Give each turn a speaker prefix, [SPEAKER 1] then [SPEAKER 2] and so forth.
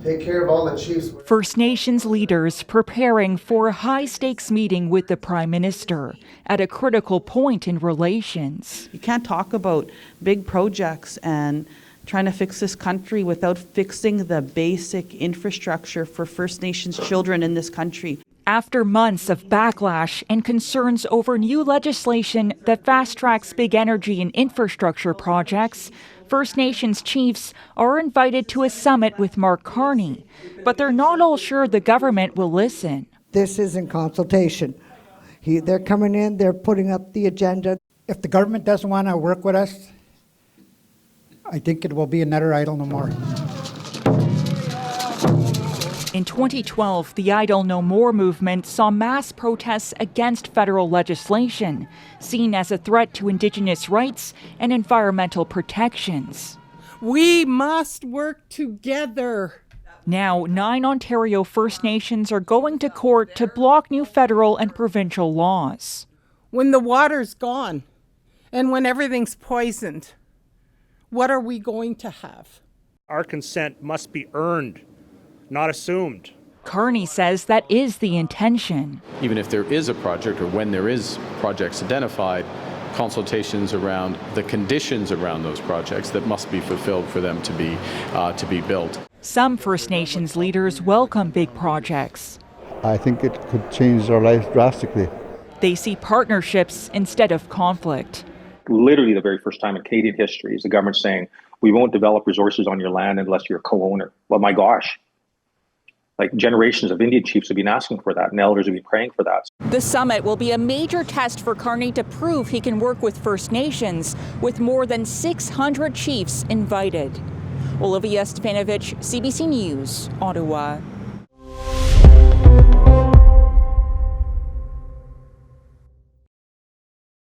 [SPEAKER 1] take care of all the chiefs.
[SPEAKER 2] First Nations leaders preparing for a high-stakes meeting with the Prime Minister at a critical point in relations.
[SPEAKER 3] You can't talk about big projects and trying to fix this country without fixing the basic infrastructure for First Nations children in this country.
[SPEAKER 2] After months of backlash and concerns over new legislation that fast-tracks big energy and infrastructure projects, First Nations chiefs are invited to a summit with Mark Carney, but they're not all sure the government will listen.
[SPEAKER 4] This is in consultation. They're coming in, they're putting up the agenda.
[SPEAKER 5] If the government doesn't want to work with us, I think it will be another Idle No More.
[SPEAKER 2] In 2012, the Idle No More movement saw mass protests against federal legislation, seen as a threat to Indigenous rights and environmental protections.
[SPEAKER 6] We must work together.
[SPEAKER 2] Now, 9 Ontario First Nations are going to court to block new federal and provincial laws.
[SPEAKER 6] When the water's gone and when everything's poisoned, what are we going to have?
[SPEAKER 7] Our consent must be earned, not assumed.
[SPEAKER 2] Carney says that is the intention.
[SPEAKER 8] Even if there is a project or when there is projects identified, consultations around the conditions around those projects that must be fulfilled for them to be built.
[SPEAKER 2] Some First Nations leaders welcome big projects.
[SPEAKER 9] I think it could change our life drastically.
[SPEAKER 2] They see partnerships instead of conflict.
[SPEAKER 10] Literally the very first time in Canadian history is the government saying, we won't develop resources on your land unless you're a co-owner. Well, my gosh. Like generations of Indian chiefs have been asking for that, and elders have been praying for that.
[SPEAKER 2] The summit will be a major test for Carney to prove he can work with First Nations, with more than 600 chiefs invited. Olivia Stefanovic, CBC News, Ottawa.